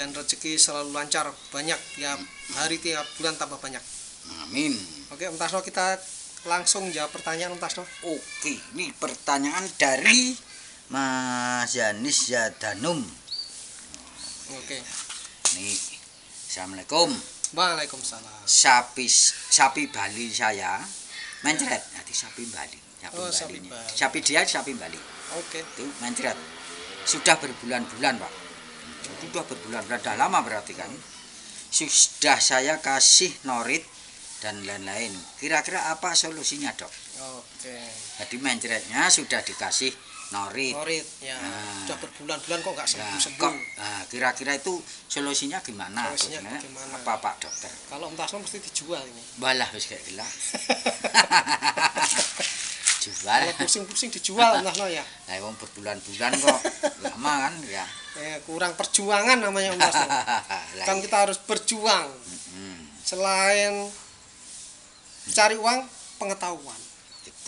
dan rezeki selalu lancar, banyak tiap hari, tiap bulan tambah banyak. Amin. Oke, Om Tasno, kita langsung jawab pertanyaan Om Tasno. Oke, ini pertanyaan dari Mas Yanis Yadanum. Oke. Nih, Assalamualaikum. Waalaikumsalam. Sapi Bali saya mencret. Nanti sapi Bali. Sapi Bali. Sapi dia sapi Bali. Oke. Itu mencret. Sudah berbulan-bulan, Pak. Sudah berbulan-bulan, dah lama berarti kan. Sudah saya kasih norit dan lain-lain. Kira-kira apa solusinya, Dok? Oke. Jadi mencretnya sudah dikasih norit. Norit, ya. Sudah berbulan-bulan kok nggak sembuh-sembuh. Nah, kira-kira itu solusinya gimana? Solusinya gimana? Apa Pak Dokter? Kalau Om Tasno mesti dijual ini. Balah wis kayak gila. Jual. Kalau pusing-pusing dijual Om Tasno ya. Nah, wong berbulan-bulan kok lama kan ya. Kurang perjuangan namanya Om Tasno. Kan kita harus berjuang. Selain cari uang, pengetahuan.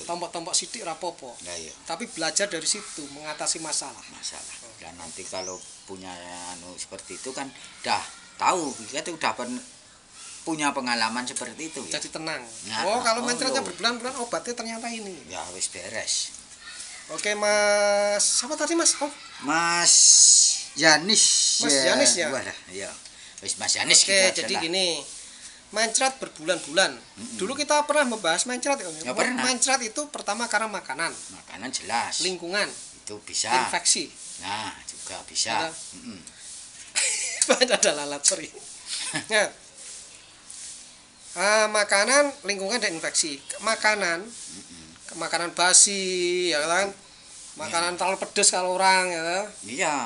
Tombok-tombok sidik rapopo. Nah, iya. Tapi belajar dari situ mengatasi masalah. Dan nanti kalau punya seperti itu kan dah tahu, kita udah punya pengalaman seperti itu ya. Jadi tenang. Nah, kalau mencretnya berbulan-bulan obatnya ternyata ini. Ya wis beres. Oke, Mas. Siapa tadi, Mas? Oh, Mas Yanis. Mas Yanis ya? Walah, iya. Wis Mas Yanis. Oke, jadi gini. Mencret berbulan-bulan. Dulu kita pernah membahas mencret ya. Ya, pernah. Mencret itu pertama karena makanan. Makanan jelas. Lingkungan. Itu bisa. Infeksi. Nah, juga bisa. Ada lalat, sorry. Ya. Makanan, lingkungan, dan infeksi. Makanan basi, ya kan? Makanan terlalu pedas kalau orang, ya. Iya.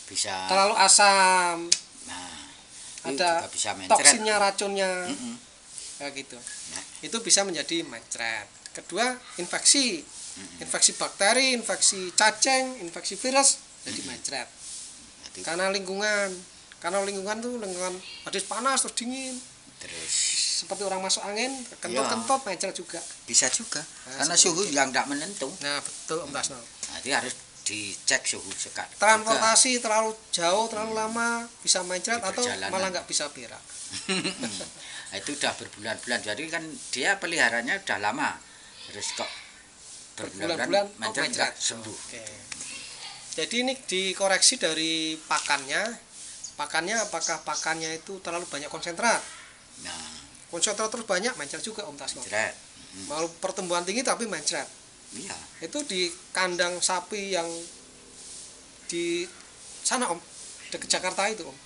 Bisa. Terlalu asam. Nah, ada bisa mencret. Toksinnya, racunnya, kayak gitu. Nah. Itu bisa menjadi mencret. Kedua, infeksi. Infeksi bakteri, infeksi cacing, infeksi virus, jadi mencret. Karena lingkungan tuh lingkungan habis panas terus dingin. Terus Seperti orang masuk angin, kentut-kentut, mencret juga. bisa juga. Nah, karena suhu yang tidak menentu. Nah, betul Om Tasno. Jadi harus dicek suhu sekat. Transportasi terlalu jauh, terlalu lama bisa mencret Di atau perjalanan. malah nggak bisa berak. Nah, itu udah berbulan-bulan. Jadi kan dia peliharanya udah lama. Terus kok berbulan-bulan mencret nggak sembuh. Oke. Jadi ini dikoreksi dari pakannya. Pakannya apakah pakannya itu terlalu banyak konsentrat? Nah, Konsentrat terus banyak, mencret juga Om Tasno. mencret. Malu pertumbuhan tinggi tapi mencret. Iya. Itu di kandang sapi yang di sana Om, dekat Jakarta itu Om.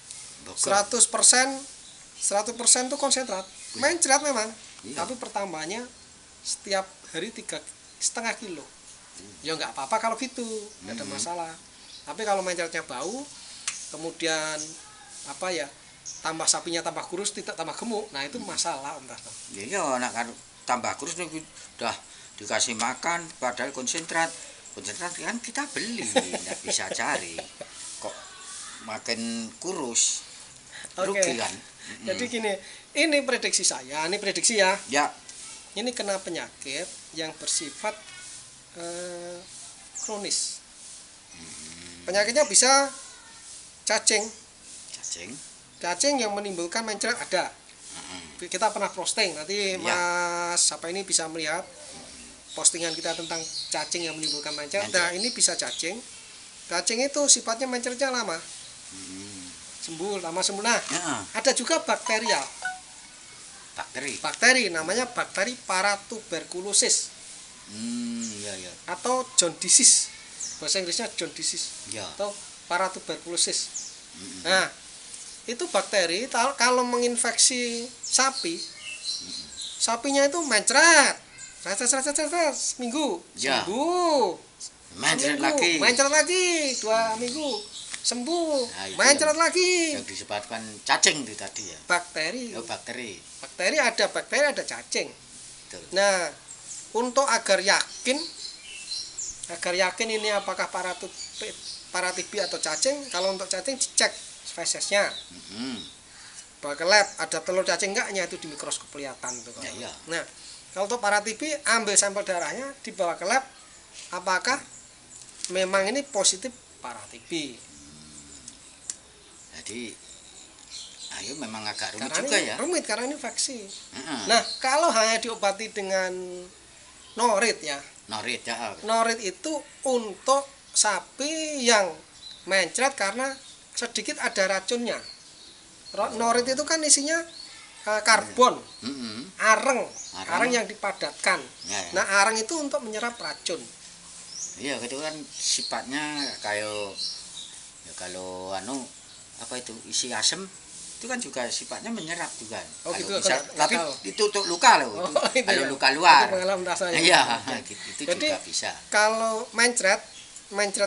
Bogor. 100% itu konsentrat. Mencret memang. Iya. Tapi pertambahannya setiap hari 3,5 kilo. Ya nggak apa-apa kalau gitu, nggak ada masalah. Tapi kalau mencretnya bau, kemudian tambah sapinya tambah kurus, tidak tambah gemuk, nah itu masalah Om Tasno. Iya, anak kan tambah kurus nih udah dikasih makan padahal konsentrat kan kita beli nggak bisa cari kok makin kurus rugi kan. Jadi gini, ini prediksi saya, Ya, ini kena penyakit yang bersifat kronis. Penyakitnya bisa cacing yang menimbulkan mencret ada. Kita pernah posting, nanti Mas ini bisa melihat postingan kita tentang cacing yang menimbulkan mencret. Nah, ini bisa cacing itu sifatnya mencretnya lama, sembuh nah, ada juga bakterial. Bakteri namanya bakteri paratuberkulosis. Ya. Atau jaundice, bahasa Inggrisnya jaundice Ya. atau paratuberkulosis. Nah, itu bakteri kalau menginfeksi sapinya itu mencret seminggu, Ya. sembuh, Mencret mencret lagi. lagi 2 minggu, sembuh, Nah, itu mencret lagi. Yang disebabkan cacing itu tadi ya. Bakteri ada cacing. Betul. Nah, untuk agar yakin ini apakah paratibi atau cacing, kalau untuk cacing cek spesiesnya. Bawa ke lab, ada telur cacing enggaknya, itu di mikroskop kelihatan tuh. Ya. Nah, kalau untuk paratibi ambil sampel darahnya, dibawa ke lab, apakah memang ini positif paratibi. Jadi ayo memang agak rumit karena juga ini ya. rumit karena ini vaksin. Nah, kalau hanya diobati dengan norit ya. Norit ya. Norit itu untuk sapi yang mencret karena sedikit ada racunnya. Norit itu kan isinya karbon, areng yang dipadatkan. Ya, ya. Nah, areng itu untuk menyerap racun. Iya, itu kan sifatnya kayak ya kalau apa itu isi asam itu kan juga sifatnya menyerap juga. Oh, kalau gitu, bisa, tapi tahu. itu untuk luka loh. Oh, itu. itu Kalau ya. luka luar. Itu pengalaman rasanya. Iya, itu Jadi, juga bisa. kalau mencret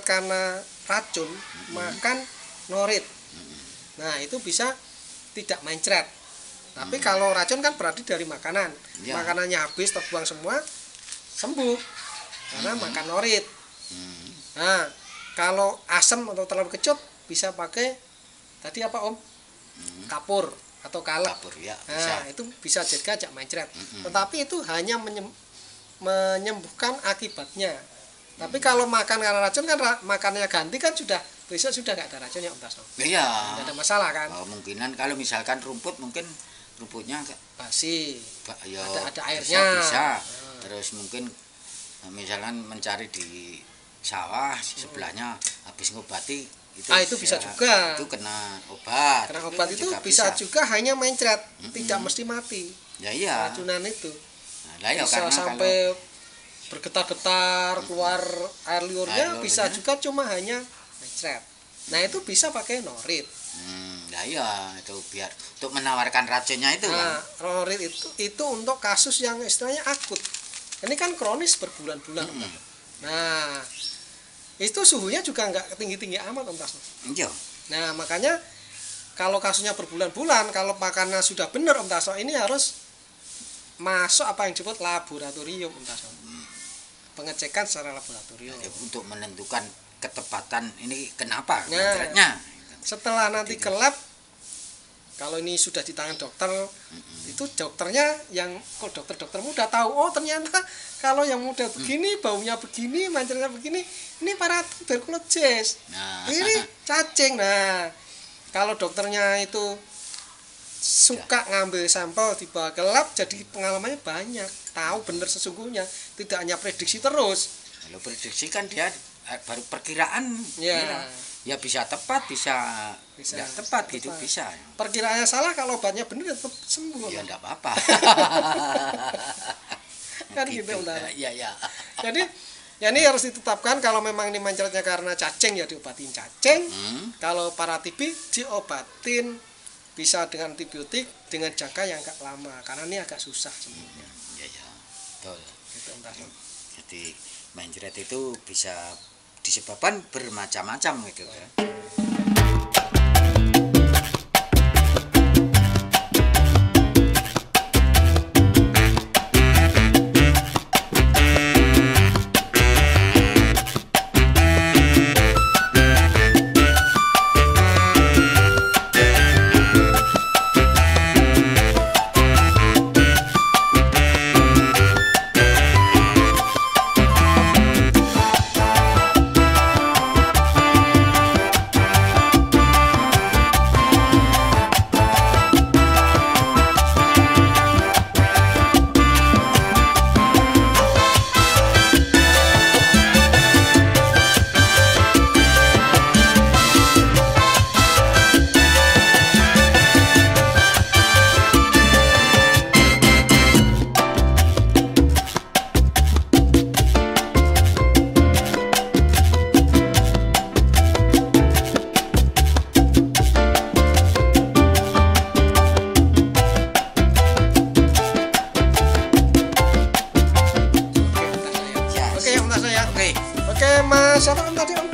karena racun, makan norit. Nah, itu bisa tidak mencret. Tapi kalau racun kan berarti dari makanan. Ya. Makanannya habis terbuang semua, sembuh karena makan norit. Nah, kalau asam atau terlalu kecut bisa pakai tadi apa Om? Kapur atau kalep. Kapur ya, bisa. Nah, itu bisa juga jak mencret. Tetapi itu hanya menyembuhkan akibatnya. Tapi kalau makan karena racun kan makannya ganti kan sudah besok sudah nggak ada racunnya Om Tasno. Iya. Tidak ada masalah kan? Kemungkinan kalau misalkan rumput mungkin rumputnya Basi. ya, Ada airnya. Bisa. Terus mungkin misalkan mencari di sawah sebelahnya habis ngobati itu bisa ya, juga. itu kena obat. Karena obat itu bisa juga hanya mencret, tidak mesti mati. Ya iya. Racunan itu. Nah, ya, Bisa karena sampai bergetar-getar keluar air liurnya, bisa juga cuma hanya mencret. Nah, itu bisa pakai norit. Nah iya, itu biar untuk menawarkan racunnya itu Nah, kan. norit itu untuk kasus yang istilahnya akut. Ini kan kronis berbulan-bulan. Nah, itu suhunya juga nggak tinggi-tinggi amat Om Tasno. Iya. Nah, makanya kalau kasusnya berbulan-bulan, kalau makannya sudah benar Om Tasno, ini harus masuk apa yang disebut laboratorium Om Tasno. Pengecekan secara laboratorium. Ya, untuk menentukan ketepatan ini kenapa Nah, mencretnya. Setelah nanti ke lab, kalau ini sudah di tangan dokter, itu dokternya yang dokter muda tahu, oh ternyata kalau yang muda begini, baunya begini, mancretnya begini, ini para tuberkulosis. Nah, Ini cacing. Nah, kalau dokternya itu suka ngambil sampel dibawa ke lab, jadi pengalamannya banyak, tahu benar sesungguhnya, tidak hanya prediksi terus. kalau prediksi kan dia baru perkiraan. Ya. Ya bisa tepat, bisa tidak tepat gitu, bisa. Perkiraannya salah, kalau obatnya benar tetap sembuh. Ya enggak apa-apa. Kan gitu Om. Iya, ya. Jadi ya ini harus ditetapkan kalau memang ini mencretnya karena cacing ya diobatin cacing. Kalau para TB diobatin bisa dengan antibiotik dengan jangka yang agak lama karena ini agak susah sebenarnya. Iya, betul. Gitu, Jadi mencret itu bisa disebabkan bermacam-macam gitu kan. Mas siapa Om tadi Om?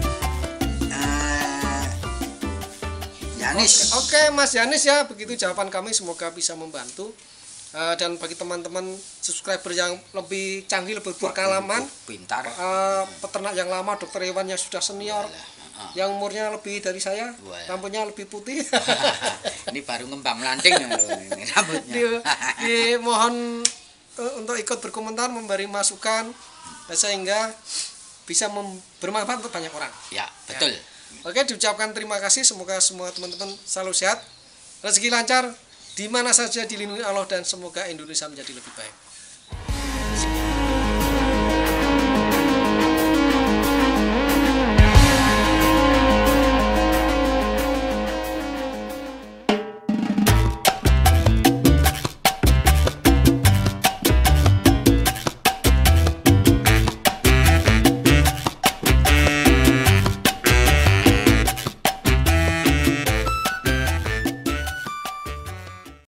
Yanis. Oke Mas Yanis ya, begitu jawaban kami, semoga bisa membantu. Dan bagi teman-teman subscriber yang lebih canggih, lebih berpengalaman, pintar, peternak yang lama, dokter hewan yang sudah senior, yang umurnya lebih dari saya, rambutnya lebih putih. Ini baru ngembang melanting ini rambutnya. Mohon untuk ikut berkomentar, memberi masukan, sehingga bisa bermanfaat untuk banyak orang. Ya, betul. Ya. Oke, diucapkan terima kasih. Semoga semua teman-teman selalu sehat, rezeki lancar, di mana saja dilindungi Allah, dan semoga Indonesia menjadi lebih baik.